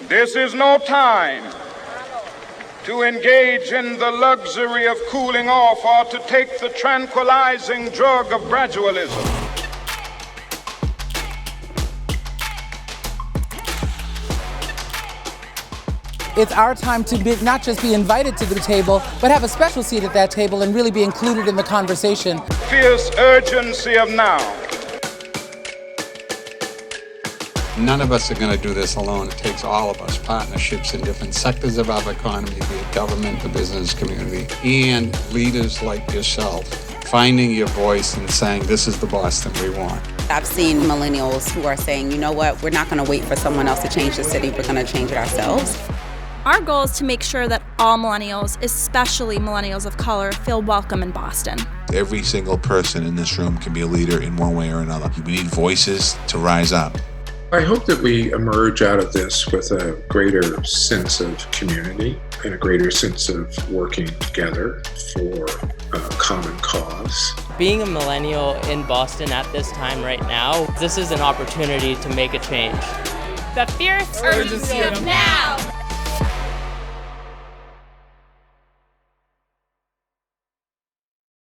This is no time to engage in the luxury of cooling off or to take the tranquilizing drug of gradualism. It's our time to not just be invited to the table, but have a special seat at that table and really be included in the conversation. Fierce urgency of now. None of us are going to do this alone. It takes all of us, partnerships in different sectors of our economy, be it government, the business community, and leaders like yourself, finding your voice and saying, this is the Boston we want. I've seen millennials who are saying, you know what, we're not going to wait for someone else to change the city, we're going to change it ourselves. Our goal is to make sure that all millennials, especially millennials of color, feel welcome in Boston. Every single person in this room can be a leader in one way or another. We need voices to rise up. I hope that we emerge out of this with a greater sense of community and a greater sense of working together for a common cause. Being a millennial in Boston at this time right now, this is an opportunity to make a change. The fierce urgency of now.